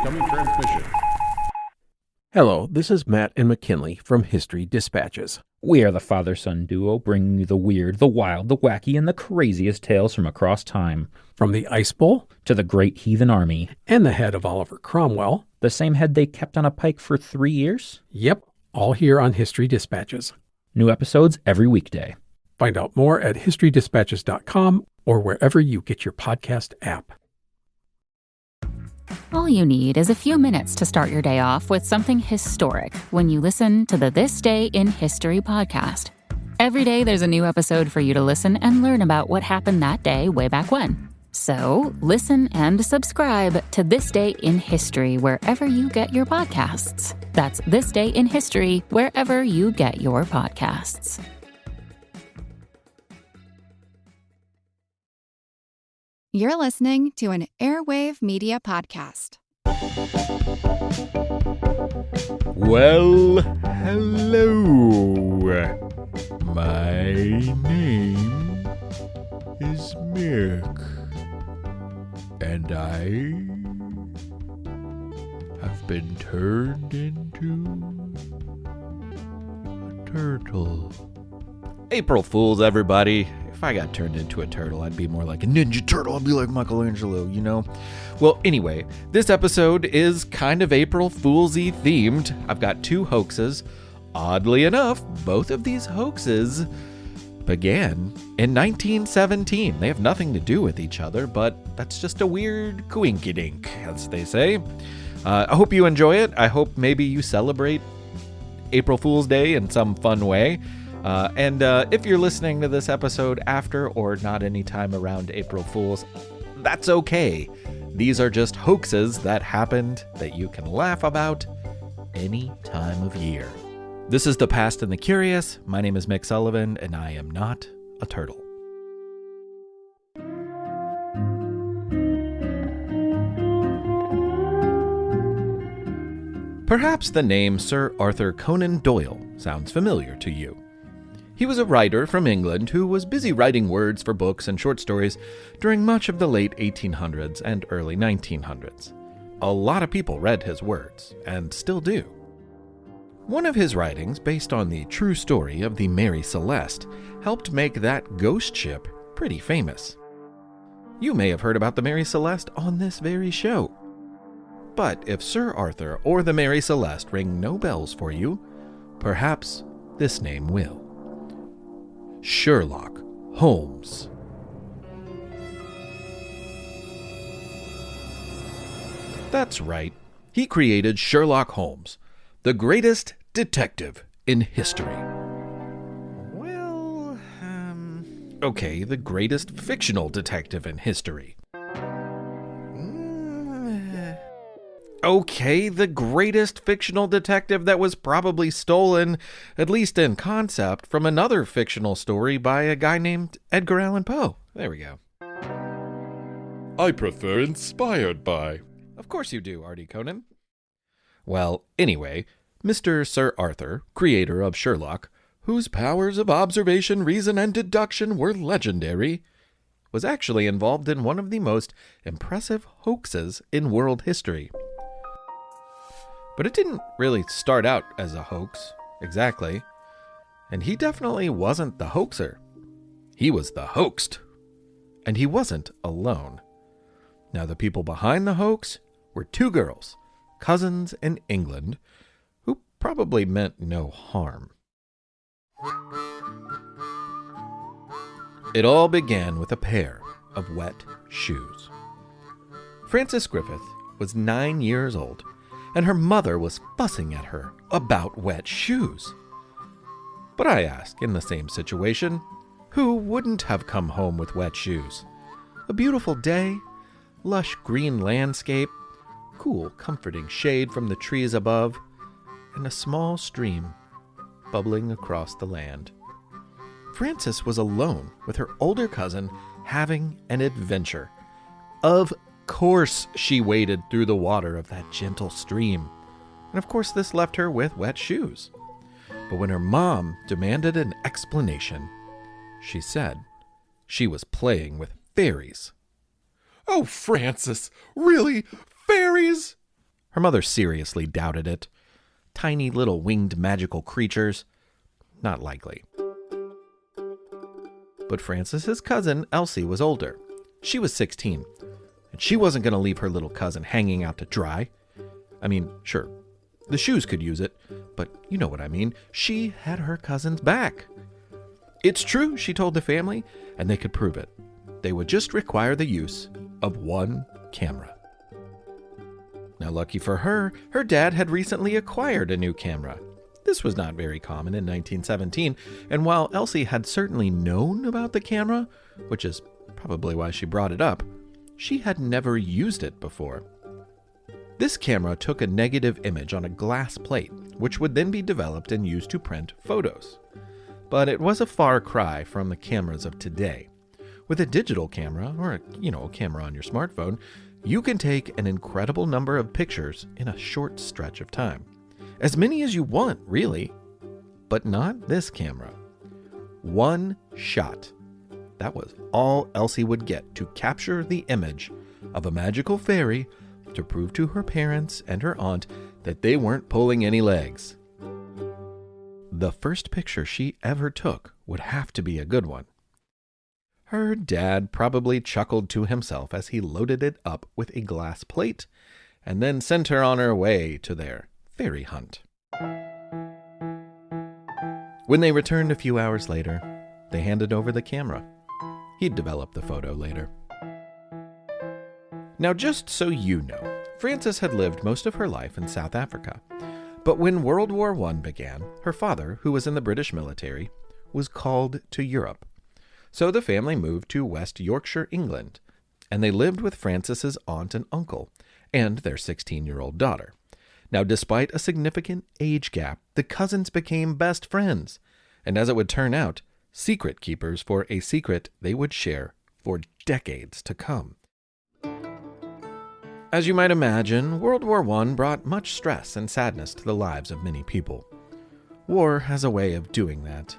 Incoming transmission. Hello, this is Matt and McKinley from History Dispatches. We are the father-son duo bringing you the weird, the wild, the wacky, and the craziest tales from across time. From the Ice Bowl to the Great Heathen Army. And the head of Oliver Cromwell. The same head they kept on a pike for 3 years? Yep, all here on History Dispatches. New episodes every weekday. Find out more at historydispatches.com or wherever you get your podcast app. All you need is a few minutes to start your day off with something historic when you listen to the This Day in History podcast. Every day there's a new episode for you to listen and learn about what happened that day way back when. So listen and subscribe to This Day in History wherever you get your podcasts. That's This Day in History wherever you get your podcasts. You're listening to an Airwave Media Podcast. Well, hello. My name is Mick, and I have been turned into a turtle. April Fools, everybody. If I got turned into a turtle, I'd be more like a Ninja Turtle. I'd be like Michelangelo, you know? Well, anyway, this episode is kind of April Foolsy themed. I've got 2 hoaxes. Oddly enough, both of these hoaxes began in 1917. They have nothing to do with each other, but that's just a weird coinkydink, as they say. I hope you enjoy it. I hope maybe you celebrate April Fool's Day in some fun way. And if you're listening to this episode after or not any time around April Fools, that's okay. These are just hoaxes that happened that you can laugh about any time of year. This is The Past and the Curious. My name is Mick Sullivan, and I am not a turtle. Perhaps the name Sir Arthur Conan Doyle sounds familiar to you. He was a writer from England who was busy writing words for books and short stories during much of the late 1800s and early 1900s. A lot of people read his words, and still do. One of his writings, based on the true story of the Mary Celeste, helped make that ghost ship pretty famous. You may have heard about the Mary Celeste on this very show. But if Sir Arthur or the Mary Celeste ring no bells for you, perhaps this name will. Sherlock Holmes. That's right. He created Sherlock Holmes, the greatest detective in history. Well, okay, the greatest fictional detective in history. Okay, the greatest fictional detective that was probably stolen, at least in concept, from another fictional story by a guy named Edgar Allan Poe. There we go. I prefer inspired by. Of course you do, Artie Conan. Well, anyway, Mr. Sir Arthur, creator of Sherlock, whose powers of observation, reason, and deduction were legendary, was actually involved in one of the most impressive hoaxes in world history. But it didn't really start out as a hoax, exactly. And he definitely wasn't the hoaxer. He was the hoaxed. And he wasn't alone. Now, the people behind the hoax were 2 girls, cousins in England, who probably meant no harm. It all began with a pair of wet shoes. Frances Griffith was 9 years old, and her mother was fussing at her about wet shoes. But I ask, in the same situation, who wouldn't have come home with wet shoes? A beautiful day, lush green landscape, cool, comforting shade from the trees above, and a small stream bubbling across the land. Frances was alone with her older cousin having an adventure. Of course she waded through the water of that gentle stream. And of course this left her with wet shoes. But when her mom demanded an explanation, she said she was playing with fairies. Oh, Frances, really? Fairies? Her mother seriously doubted it. Tiny little winged magical creatures? Not likely. But Frances's cousin, Elsie, was older. She was 16, and she wasn't going to leave her little cousin hanging out to dry. I mean, sure, the shoes could use it, but you know what I mean. She had her cousin's back. It's true, she told the family, and they could prove it. They would just require the use of one camera. Now, lucky for her, her dad had recently acquired a new camera. This was not very common in 1917, and while Elsie had certainly known about the camera, which is probably why she brought it up, she had never used it before. This camera took a negative image on a glass plate, which would then be developed and used to print photos. But it was a far cry from the cameras of today. With a digital camera, or a camera on your smartphone, you can take an incredible number of pictures in a short stretch of time. As many as you want, really. But not this camera. One shot. That was all Elsie would get to capture the image of a magical fairy to prove to her parents and her aunt that they weren't pulling any legs. The first picture she ever took would have to be a good one. Her dad probably chuckled to himself as he loaded it up with a glass plate and then sent her on her way to their fairy hunt. When they returned a few hours later, they handed over the camera. He'd develop the photo later. Now, just so you know, Frances had lived most of her life in South Africa. But when World War I began, her father, who was in the British military, was called to Europe. So the family moved to West Yorkshire, England, and they lived with Frances's aunt and uncle, and their 16-year-old daughter. Now, despite a significant age gap, the cousins became best friends, and as it would turn out, secret keepers for a secret they would share for decades to come. As you might imagine, World War I brought much stress and sadness to the lives of many people. War has a way of doing that.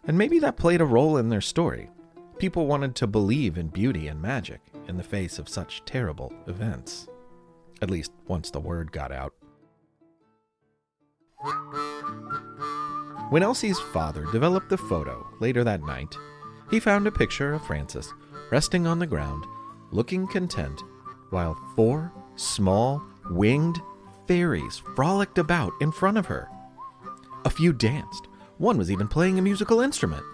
And maybe that played a role in their story. People wanted to believe in beauty and magic in the face of such terrible events. At least once the word got out. When Elsie's father developed the photo later that night, he found a picture of Frances resting on the ground, looking content, while 4 small, winged fairies frolicked about in front of her. A few danced. One was even playing a musical instrument.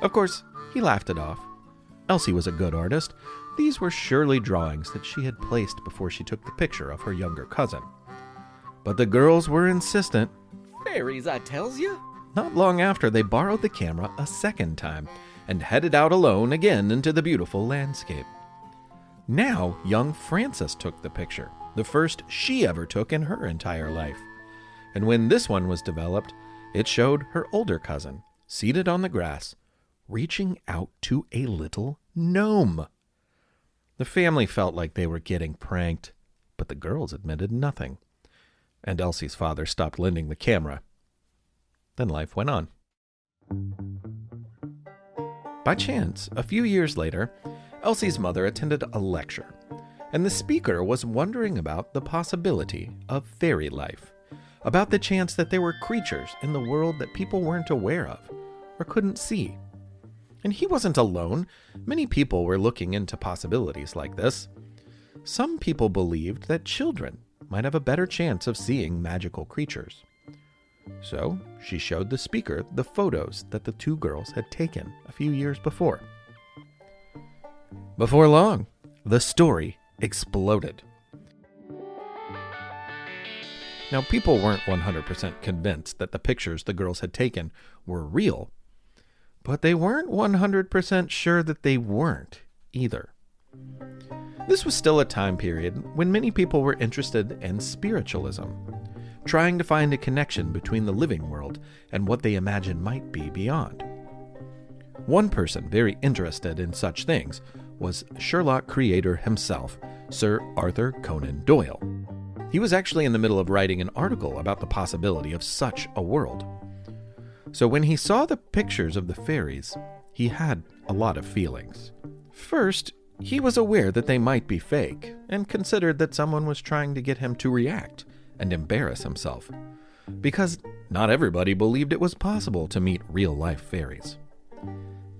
Of course, he laughed it off. Elsie was a good artist. These were surely drawings that she had placed before she took the picture of her younger cousin. But the girls were insistent. Fairies, I tells you. Not long after, they borrowed the camera a second time and headed out alone again into the beautiful landscape. Now, young Frances took the picture, the first she ever took in her entire life. And when this one was developed, it showed her older cousin, seated on the grass, reaching out to a little gnome. The family felt like they were getting pranked, but the girls admitted nothing. And Elsie's father stopped lending the camera. Then life went on. By chance, a few years later, Elsie's mother attended a lecture, and the speaker was wondering about the possibility of fairy life, about the chance that there were creatures in the world that people weren't aware of or couldn't see. And he wasn't alone. Many people were looking into possibilities like this. Some people believed that children might have a better chance of seeing magical creatures. So she showed the speaker the photos that the 2 girls had taken a few years before. Before long, the story exploded. Now, people weren't 100% convinced that the pictures the girls had taken were real, but they weren't 100% sure that they weren't either. This was still a time period when many people were interested in spiritualism, trying to find a connection between the living world and what they imagined might be beyond. One person very interested in such things was Sherlock creator himself, Sir Arthur Conan Doyle. He was actually in the middle of writing an article about the possibility of such a world. So when he saw the pictures of the fairies, he had a lot of feelings. First, He was aware that they might be fake and considered that someone was trying to get him to react and embarrass himself, because not everybody believed it was possible to meet real-life fairies.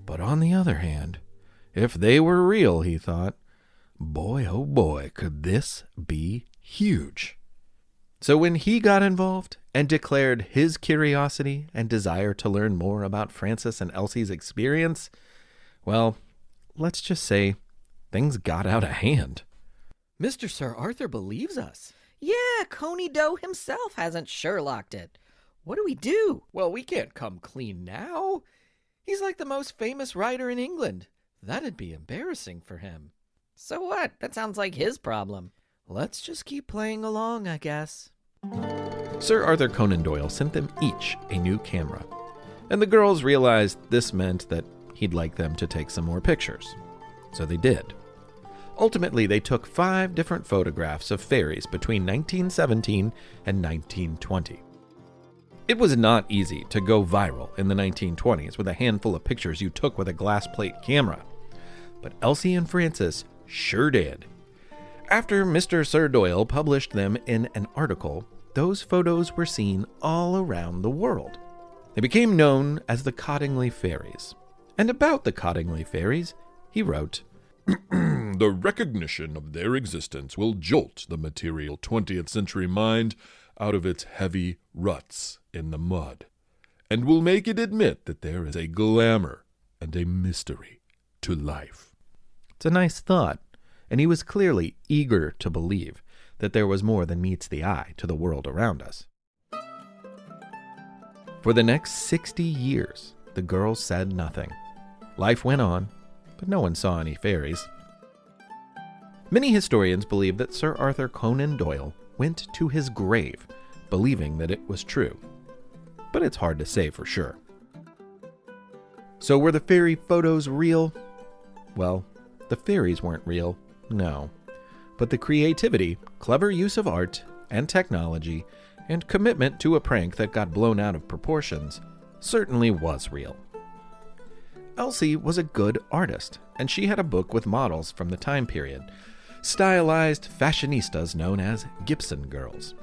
But on the other hand, if they were real, he thought, boy, oh boy, could this be huge. So when he got involved and declared his curiosity and desire to learn more about Francis and Elsie's experience, well, let's just say things got out of hand. Mr. Sir Arthur believes us. Yeah, Coney Doe himself hasn't Sherlocked it. What do we do? Well, we can't come clean now. He's like the most famous writer in England. That'd be embarrassing for him. So what? That sounds like his problem. Let's just keep playing along, I guess. Sir Arthur Conan Doyle sent them each a new camera, and the girls realized this meant that he'd like them to take some more pictures. So they did. Ultimately, they took 5 different photographs of fairies between 1917 and 1920. It was not easy to go viral in the 1920s with a handful of pictures you took with a glass plate camera, but Elsie and Francis sure did. After Mr. Sir Doyle published them in an article, those photos were seen all around the world. They became known as the Cottingly Fairies. And about the Cottingly Fairies, he wrote, The recognition of their existence will jolt the material 20th century mind out of its heavy ruts in the mud, and will make it admit that there is a glamour and a mystery to life. It's a nice thought, and he was clearly eager to believe that there was more than meets the eye to the world around us. For the next 60 years, the girls said nothing. Life went on, but no one saw any fairies. Many historians believe that Sir Arthur Conan Doyle went to his grave believing that it was true, but it's hard to say for sure. So were the fairy photos real? Well, the fairies weren't real, no. But the creativity, clever use of art and technology, and commitment to a prank that got blown out of proportions certainly was real. Elsie was a good artist, and she had a book with models from the time period, stylized fashionistas known as Gibson girls.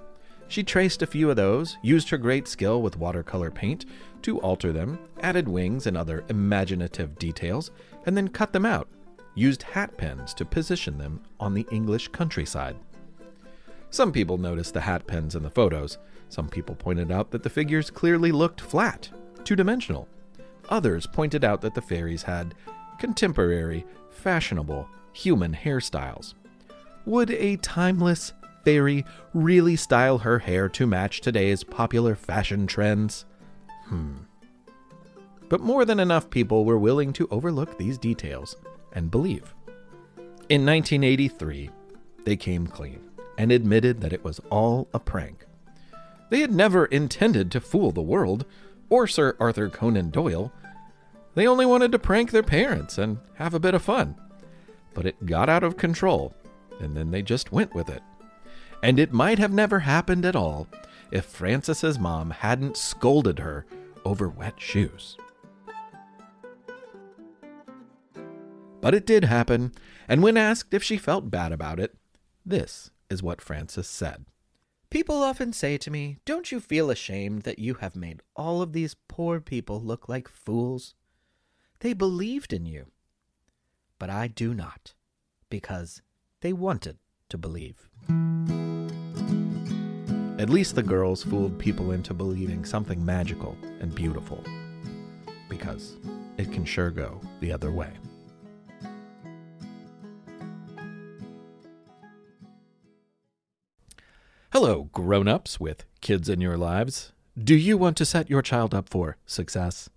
She traced a few of those, used her great skill with watercolor paint to alter them, added wings and other imaginative details, and then cut them out, used hat pins to position them on the English countryside. Some people noticed the hat pins in the photos. Some people pointed out that the figures clearly looked flat, two-dimensional. Others pointed out that the fairies had contemporary, fashionable, human hairstyles. Would a timeless fairy really style her hair to match today's popular fashion trends? But more than enough people were willing to overlook these details and believe. In 1983, they came clean and admitted that it was all a prank. They had never intended to fool the world or Sir Arthur Conan Doyle. They only wanted to prank their parents and have a bit of fun. But it got out of control, and then they just went with it. And it might have never happened at all if Francis's mom hadn't scolded her over wet shoes. But it did happen, and when asked if she felt bad about it, this is what Francis said. People often say to me, "Don't you feel ashamed that you have made all of these poor people look like fools? They believed in you. But I do not, because they wanted to believe." At least the girls fooled people into believing something magical and beautiful, because it can sure go the other way. Hello, grown-ups with kids in your lives. Do you want to set your child up for success?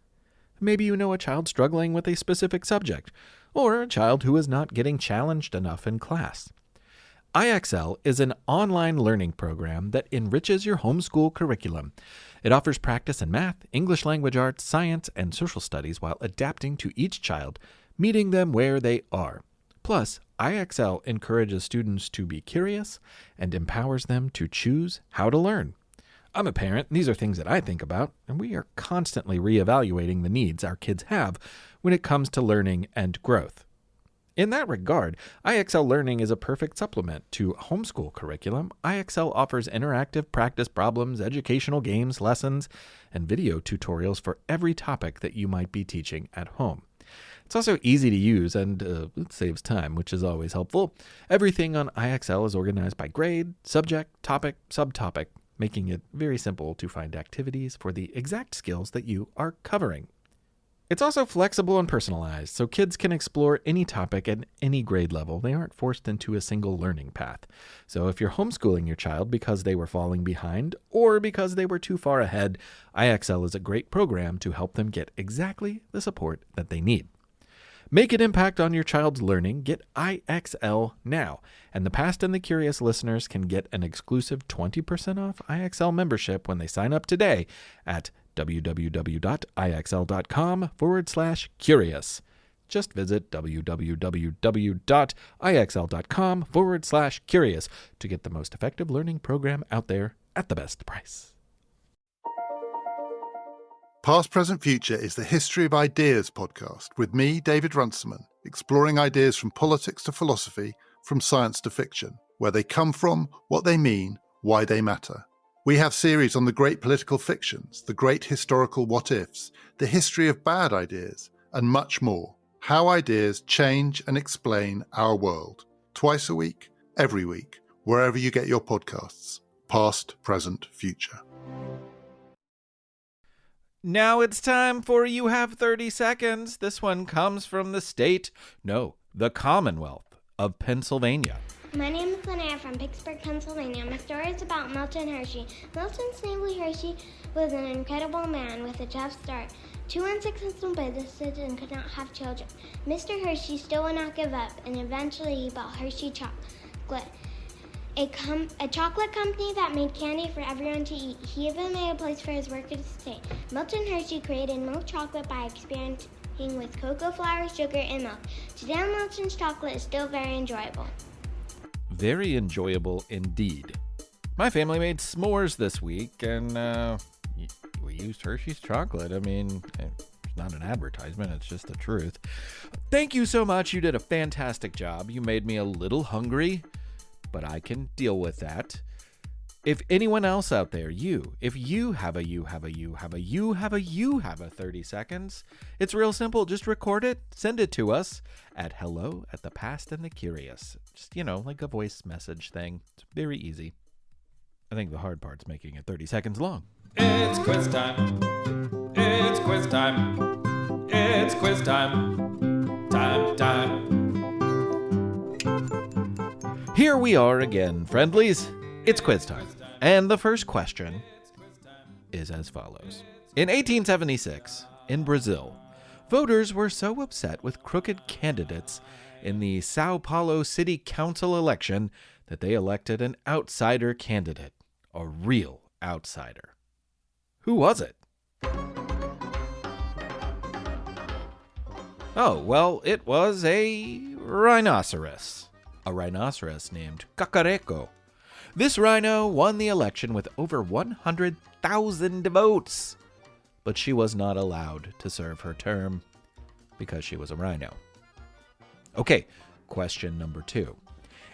Maybe you know a child struggling with a specific subject, or a child who is not getting challenged enough in class. IXL is an online learning program that enriches your homeschool curriculum. It offers practice in math, English language arts, science, and social studies while adapting to each child, meeting them where they are. Plus, IXL encourages students to be curious and empowers them to choose how to learn. I'm a parent, and these are things that I think about, and we are constantly reevaluating the needs our kids have when it comes to learning and growth. In that regard, IXL Learning is a perfect supplement to homeschool curriculum. IXL offers interactive practice problems, educational games, lessons, and video tutorials for every topic that you might be teaching at home. It's also easy to use and it saves time, which is always helpful. Everything on IXL is organized by grade, subject, topic, subtopic, making it very simple to find activities for the exact skills that you are covering. It's also flexible and personalized, so kids can explore any topic at any grade level. They aren't forced into a single learning path. So if you're homeschooling your child because they were falling behind or because they were too far ahead, IXL is a great program to help them get exactly the support that they need. Make an impact on your child's learning. Get IXL now. And the Past and the Curious listeners can get an exclusive 20% off IXL membership when they sign up today at www.ixl.com/curious. Just visit www.ixl.com/curious to get the most effective learning program out there at the best price. Past, Present, Future is the History of Ideas podcast with me, David Runciman, exploring ideas from politics to philosophy, from science to fiction, where they come from, what they mean, why they matter. We have series on the great political fictions, the great historical what-ifs, the history of bad ideas, and much more. How ideas change and explain our world. Twice a week, every week, wherever you get your podcasts. Past, Present, Future. Now it's time for You Have 30 Seconds. This one comes from the Commonwealth of Pennsylvania. My name is Linnea from Pittsburgh, Pennsylvania. My story is about Milton Hershey. Milton Snavely Hershey was an incredible man with a tough start. 2 unsuccessful businesses and could not have children. Mr. Hershey still would not give up, and eventually he bought Hershey Chocolate, a chocolate company that made candy for everyone to eat. He even made a place for his workers to stay. Milton Hershey created milk chocolate by experimenting with cocoa flour, sugar, and milk. Today, Milton's chocolate is still very enjoyable. Very enjoyable indeed. My family made s'mores this week, and we used Hershey's chocolate. I mean, it's not an advertisement, it's just the truth. Thank you so much. You did a fantastic job. You made me a little hungry, but I can deal with that. If anyone else out there, if you have a 30 seconds, it's real simple. Just record it, send it to us at hello@thepastandthecurious. Just, like a voice message thing. It's very easy. I think the hard part's making it 30 seconds long. It's quiz time. It's quiz time. It's quiz time. Time. Here we are again, friendlies. It's quiz time. And the first question is as follows. In 1876, in Brazil, voters were so upset with crooked candidates in the Sao Paulo City Council election that they elected an outsider candidate, a real outsider. Who was it? Oh, well, it was a rhinoceros. A rhinoceros named Cacareco. This rhino won the election with over 100,000 votes, but she was not allowed to serve her term because she was a rhino. Okay, question number 2.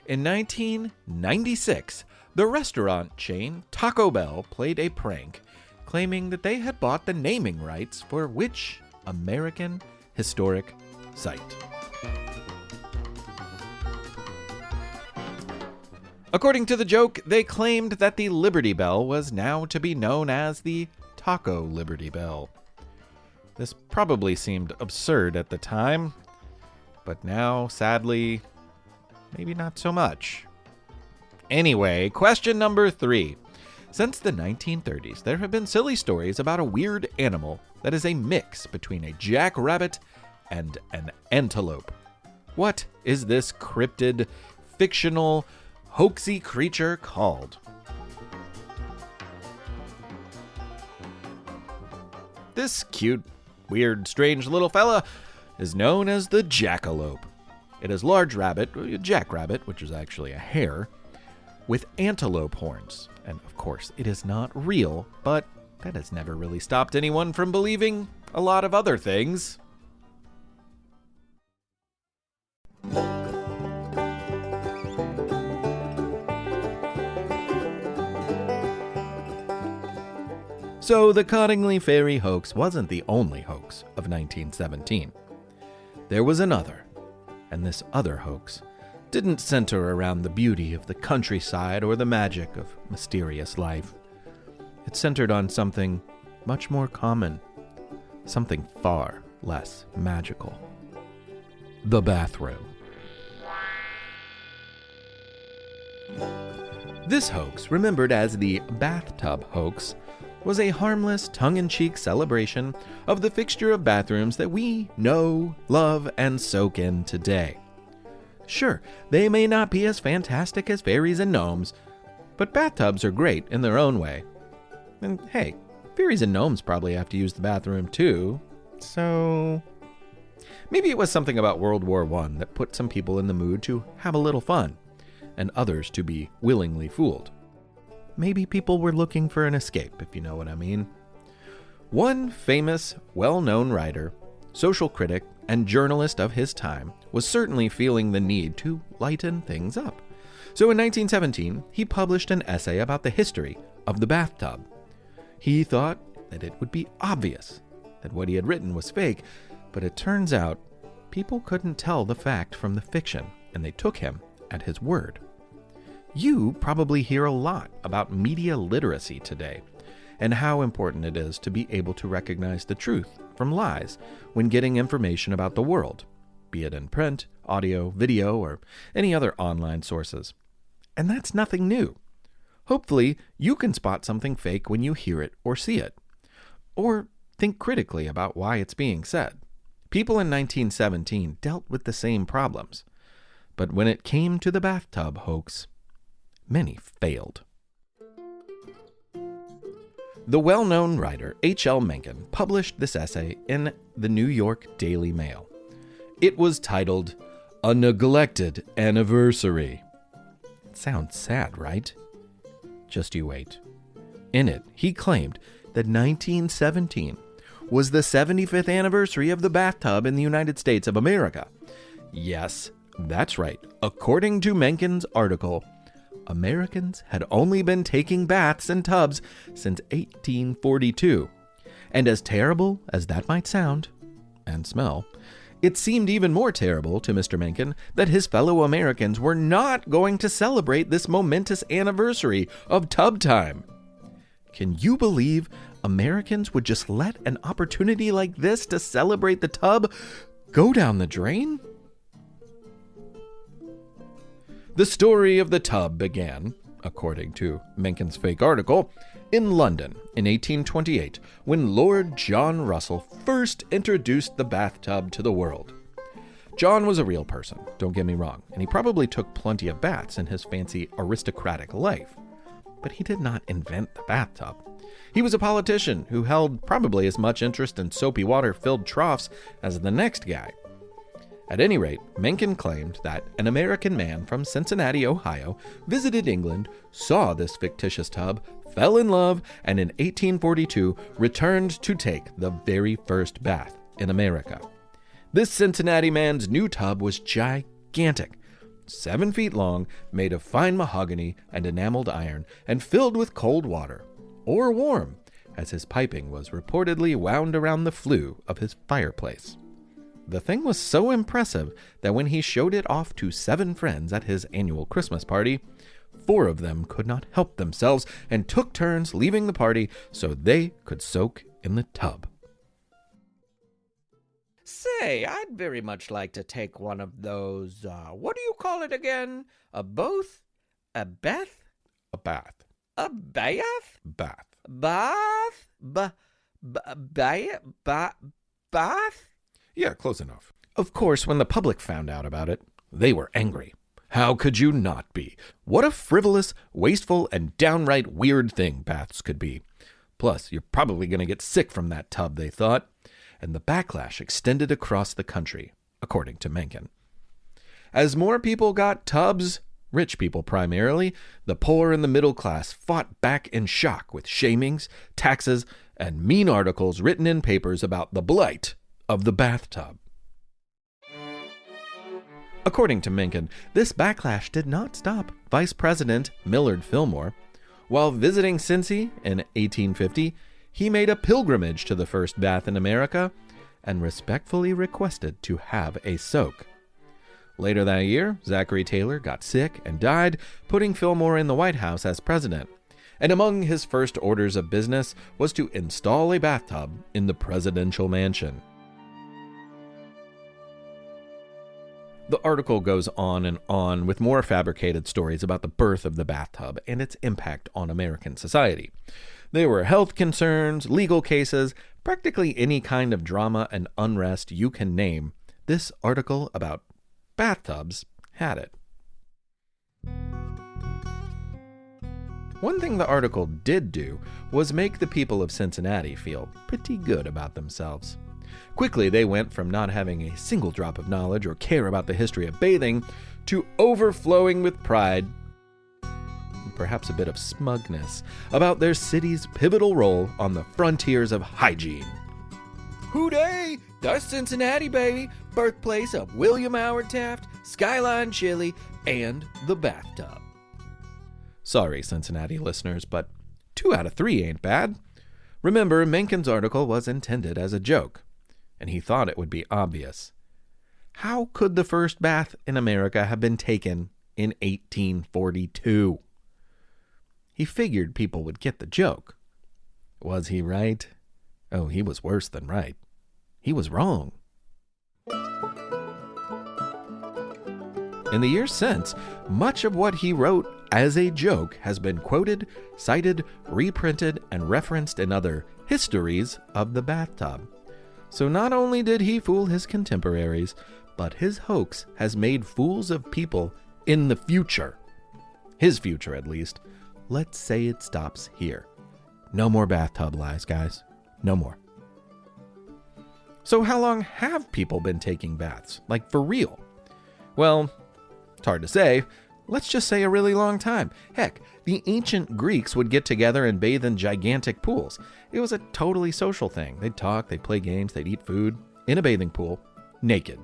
In 1996, the restaurant chain Taco Bell played a prank claiming that they had bought the naming rights for which American historic site? According to the joke, they claimed that the Liberty Bell was now to be known as the Taco Liberty Bell. This probably seemed absurd at the time, but now, sadly, maybe not so much. Anyway, question number 3. Since the 1930s, there have been silly stories about a weird animal that is a mix between a jackrabbit and an antelope. What is this cryptid, fictional, hoaxy creature called? This cute, weird, strange little fella is known as the jackalope. It is large rabbit, a jackrabbit, which is actually a hare, with antelope horns. And of course, it is not real, but that has never really stopped anyone from believing a lot of other things. So the Cottingly Fairy hoax wasn't the only hoax of 1917. There was another, and this other hoax didn't center around the beauty of the countryside or the magic of mysterious life. It centered on something much more common, something far less magical. The bathroom. This hoax, remembered as the Bathtub Hoax, was a harmless, tongue-in-cheek celebration of the fixture of bathrooms that we know, love, and soak in today. Sure, they may not be as fantastic as fairies and gnomes, but bathtubs are great in their own way. And hey, fairies and gnomes probably have to use the bathroom too, so maybe it was something about World War I that put some people in the mood to have a little fun, and others to be willingly fooled. Maybe people were looking for an escape, if you know what I mean. One famous, well-known writer, social critic, and journalist of his time was certainly feeling the need to lighten things up. So in 1917, he published an essay about the history of the bathtub. He thought that it would be obvious that what he had written was fake, but it turns out people couldn't tell the fact from the fiction, and they took him at his word. You probably hear a lot about media literacy today, and how important it is to be able to recognize the truth from lies when getting information about the world, be it in print, audio, video, or any other online sources. And that's nothing new. Hopefully, you can spot something fake when you hear it or see it, or think critically about why it's being said. People in 1917 dealt with the same problems, but when it came to the bathtub hoax, many failed. The well-known writer H.L. Mencken published this essay in the New York Daily Mail. It was titled, "A Neglected Anniversary." It sounds sad, right? Just you wait. In it, he claimed that 1917 was the 75th anniversary of the bathtub in the United States of America. Yes, that's right. According to Mencken's article, Americans had only been taking baths in tubs since 1842. And as terrible as that might sound, and smell, it seemed even more terrible to Mr. Mencken that his fellow Americans were not going to celebrate this momentous anniversary of tub time. Can you believe Americans would just let an opportunity like this to celebrate the tub go down the drain? The story of the tub began, according to Mencken's fake article, in London in 1828, when Lord John Russell first introduced the bathtub to the world. John was a real person, don't get me wrong, and he probably took plenty of baths in his fancy aristocratic life. But he did not invent the bathtub. He was a politician who held probably as much interest in soapy water-filled troughs as the next guy. At any rate, Mencken claimed that an American man from Cincinnati, Ohio, visited England, saw this fictitious tub, fell in love, and in 1842 returned to take the very first bath in America. This Cincinnati man's new tub was gigantic, 7 feet long, made of fine mahogany and enameled iron, and filled with cold water, or warm, as his piping was reportedly wound around the flue of his fireplace. The thing was so impressive that when he showed it off to 7 friends at his annual Christmas party, 4 of them could not help themselves and took turns leaving the party so they could soak in the tub. Say, I'd very much like to take one of those, what do you call it again? A both? A bath? A bath. A bath? Bath. Bath? Bath? Yeah, close enough. Of course, when the public found out about it, they were angry. How could you not be? What a frivolous, wasteful, and downright weird thing baths could be. Plus, you're probably going to get sick from that tub, they thought. And the backlash extended across the country, according to Mencken. As more people got tubs, rich people primarily, the poor and the middle class fought back in shock with shamings, taxes, and mean articles written in papers about the blight of the bathtub. According to Mencken, this backlash did not stop Vice President Millard Fillmore. While visiting Cincy in 1850, he made a pilgrimage to the first bath in America and respectfully requested to have a soak. Later that year, Zachary Taylor got sick and died, putting Fillmore in the White House as president. And among his first orders of business was to install a bathtub in the presidential mansion. The article goes on and on with more fabricated stories about the birth of the bathtub and its impact on American society. There were health concerns, legal cases, practically any kind of drama and unrest you can name. This article about bathtubs had it. One thing the article did do was make the people of Cincinnati feel pretty good about themselves. Quickly, they went from not having a single drop of knowledge or care about the history of bathing to overflowing with pride, and perhaps a bit of smugness, about their city's pivotal role on the frontiers of hygiene. Hooday! That's Cincinnati, baby! Birthplace of William Howard Taft, Skyline Chili, and the bathtub. Sorry, Cincinnati listeners, but 2 out of 3 ain't bad. Remember, Mencken's article was intended as a joke, and he thought it would be obvious. How could the first bath in America have been taken in 1842? He figured people would get the joke. Was he right? Oh, he was worse than right. He was wrong. In the years since, much of what he wrote as a joke has been quoted, cited, reprinted, and referenced in other histories of the bathtub. So not only did he fool his contemporaries, but his hoax has made fools of people in the future. His future, at least. Let's say it stops here. No more bathtub lies, guys. No more. So how long have people been taking baths? Like, for real? Well, it's hard to say. Let's just say a really long time. Heck, the ancient Greeks would get together and bathe in gigantic pools. It was a totally social thing. They'd talk, they'd play games, they'd eat food in a bathing pool, naked.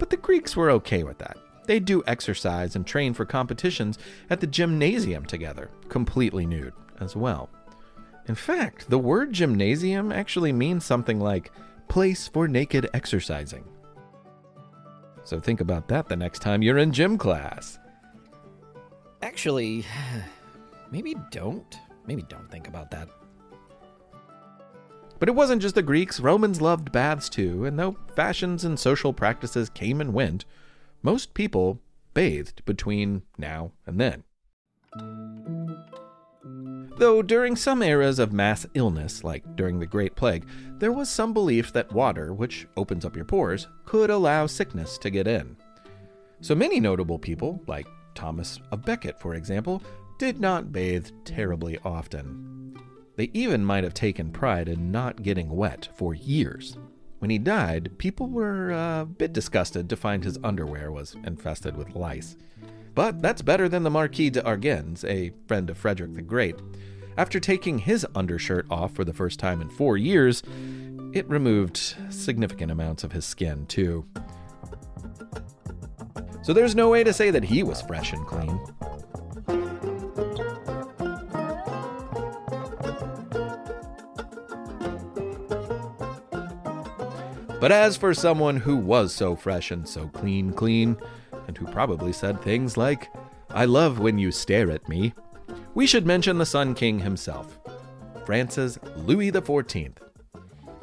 But the Greeks were okay with that. They'd do exercise and train for competitions at the gymnasium together, completely nude as well. In fact, the word gymnasium actually means something like place for naked exercising. So think about that the next time you're in gym class. Actually, maybe don't think about that. But it wasn't just the Greeks. Romans loved baths too, and though fashions and social practices came and went, most people bathed between now and then. Though during some eras of mass illness, like during the Great Plague, there was some belief that water, which opens up your pores, could allow sickness to get in. So many notable people, like Thomas of Becket, for example, did not bathe terribly often. They even might have taken pride in not getting wet for years. When he died, people were a bit disgusted to find his underwear was infested with lice. But that's better than the Marquis de Argens, a friend of Frederick the Great. After taking his undershirt off for the first time in 4 years, it removed significant amounts of his skin, too. So there's no way to say that he was fresh and clean. But as for someone who was so fresh and so clean, and who probably said things like, "I love when you stare at me," we should mention the Sun King himself, France's Louis XIV.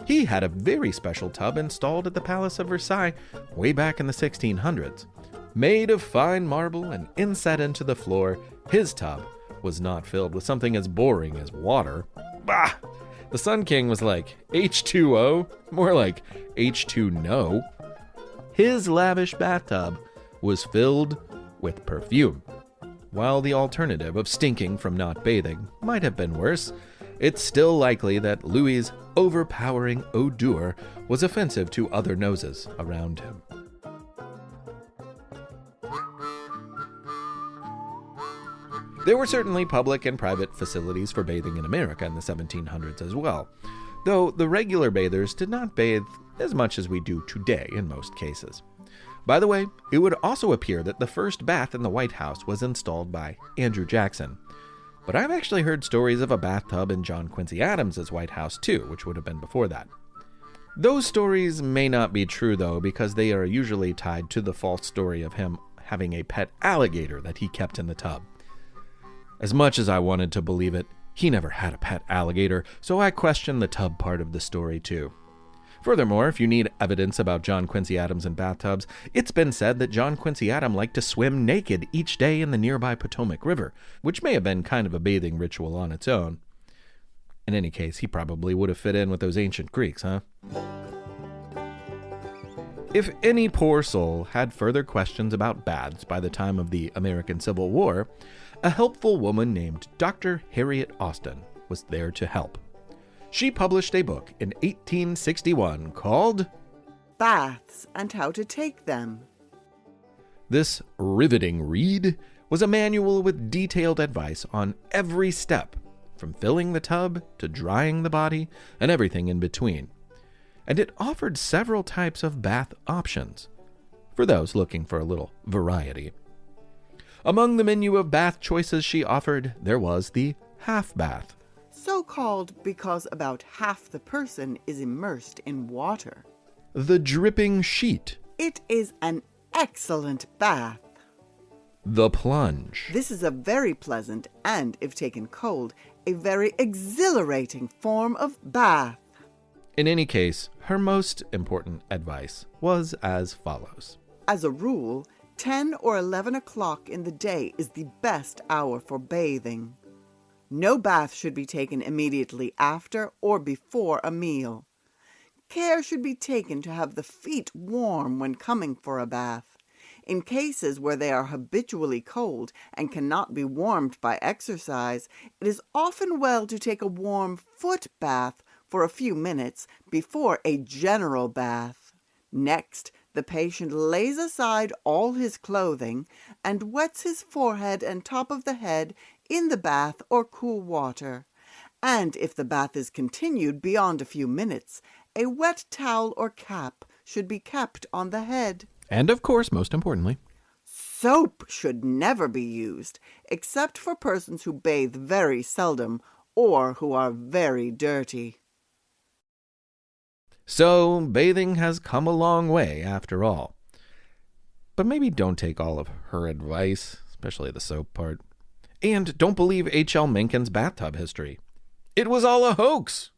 He had a very special tub installed at the Palace of Versailles way back in the 1600s. Made of fine marble and inset into the floor, his tub was not filled with something as boring as water. Bah! The Sun King was like, H2O? More like H2No. His lavish bathtub was filled with perfume. While the alternative of stinking from not bathing might have been worse, it's still likely that Louis's overpowering odor was offensive to other noses around him. There were certainly public and private facilities for bathing in America in the 1700s as well, though the regular bathers did not bathe as much as we do today in most cases. By the way, it would also appear that the first bath in the White House was installed by Andrew Jackson. But I've actually heard stories of a bathtub in John Quincy Adams' White House too, which would have been before that. Those stories may not be true though, because they are usually tied to the false story of him having a pet alligator that he kept in the tub. As much as I wanted to believe it, he never had a pet alligator, so I question the tub part of the story too. Furthermore, if you need evidence about John Quincy Adams and bathtubs, it's been said that John Quincy Adams liked to swim naked each day in the nearby Potomac River, which may have been kind of a bathing ritual on its own. In any case, he probably would have fit in with those ancient Greeks, huh? If any poor soul had further questions about baths by the time of the American Civil War, a helpful woman named Dr. Harriet Austin was there to help. She published a book in 1861 called Baths and How to Take Them. This riveting read was a manual with detailed advice on every step, from filling the tub to drying the body and everything in between. And it offered several types of bath options for those looking for a little variety. Among the menu of bath choices she offered, there was the half bath. So called because about half the person is immersed in water. The dripping sheet. It is an excellent bath. The plunge. This is a very pleasant and, if taken cold, a very exhilarating form of bath. In any case, her most important advice was as follows. As a rule, 10 or 11 o'clock in the day is the best hour for bathing. No bath should be taken immediately after or before a meal. Care should be taken to have the feet warm when coming for a bath. In cases where they are habitually cold and cannot be warmed by exercise, it is often well to take a warm foot bath for a few minutes before a general bath. Next, the patient lays aside all his clothing and wets his forehead and top of the head in the bath or cool water. And if the bath is continued beyond a few minutes, a wet towel or cap should be kept on the head. And of course, most importantly, soap should never be used, except for persons who bathe very seldom or who are very dirty. So, bathing has come a long way after all. But maybe don't take all of her advice, especially the soap part. And don't believe H.L. Mencken's bathtub history. It was all a hoax.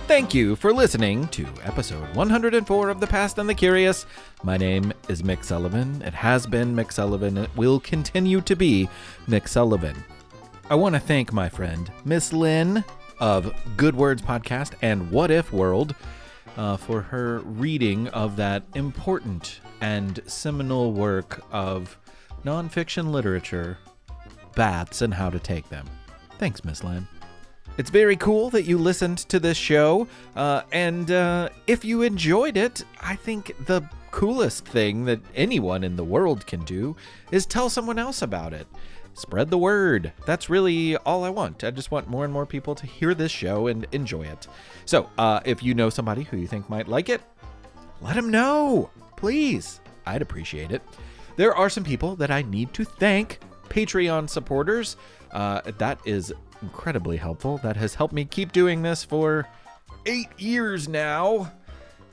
Thank you for listening to episode 104 of The Past and the Curious. My name is Mick Sullivan. It has been Mick Sullivan. It will continue to be Mick Sullivan. I want to thank my friend, Miss Lynn of Good Words Podcast and What If World for her reading of that important and seminal work of nonfiction literature, Baths and How to Take Them. Thanks, Miss Lynn. It's very cool that you listened to this show, and if you enjoyed it, I think the coolest thing that anyone in the world can do is tell someone else about it. Spread the word. That's really all I want. I just want more and more people to hear this show and enjoy it. So, if you know somebody who you think might like it, let them know. Please. I'd appreciate it. There are some people that I need to thank. Patreon supporters. That is incredibly helpful. That has helped me keep doing this for 8 years now.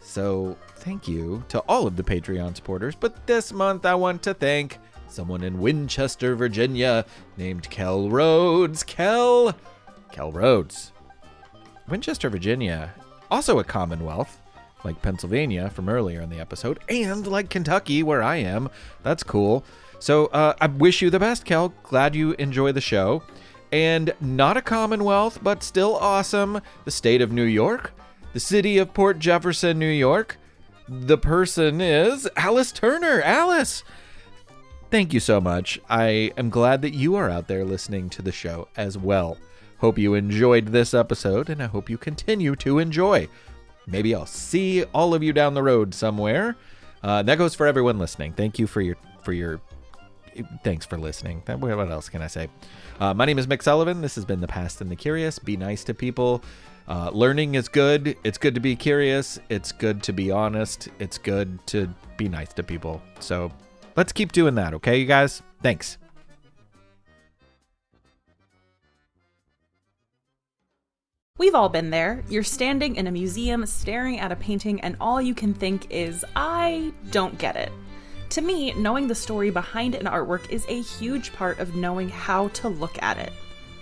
So, thank you to all of the Patreon supporters. But this month, I want to thank someone in Winchester, Virginia, named Kel Rhodes. Kel Rhodes. Winchester, Virginia, also a Commonwealth, like Pennsylvania from earlier in the episode, and like Kentucky, where I am. That's cool. So I wish you the best, Kel. Glad you enjoy the show. And not a Commonwealth, but still awesome, the state of New York, the city of Port Jefferson, New York. The person is Alice Turner. Alice! Thank you so much. I am glad that you are out there listening to the show as well. Hope you enjoyed this episode, and I hope you continue to enjoy. Maybe I'll see all of you down the road somewhere. That goes for everyone listening. Thank you for your thanks for listening. What else can I say? My name is Mick Sullivan. This has been The Past and the Curious. Be nice to people. Learning is good. It's good to be curious. It's good to be honest. It's good to be nice to people. So let's keep doing that, okay, you guys? Thanks. We've all been there. You're standing in a museum staring at a painting and all you can think is, I don't get it. To me, knowing the story behind an artwork is a huge part of knowing how to look at it.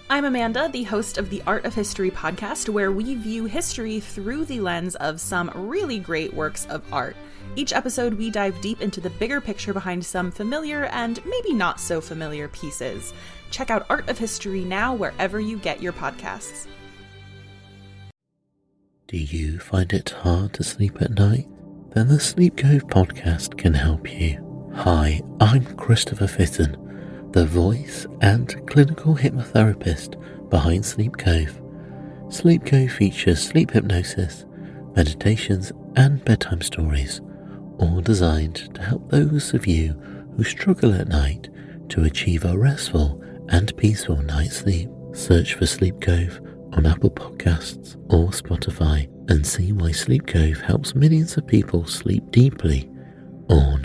I'm Amanda, the host of the Art of History podcast, where we view history through the lens of some really great works of art. Each episode, we dive deep into the bigger picture behind some familiar and maybe not so familiar pieces. Check out Art of History now wherever you get your podcasts. Do you find it hard to sleep at night? Then the Sleep Cove podcast can help you. Hi, I'm Christopher Fitton, the voice and clinical hypnotherapist behind Sleep Cove. Sleep Cove features sleep hypnosis, meditations, and bedtime stories, all designed to help those of you who struggle at night to achieve a restful and peaceful night's sleep. Search for Sleep Cove on Apple Podcasts or Spotify and see why Sleep Cove helps millions of people sleep deeply all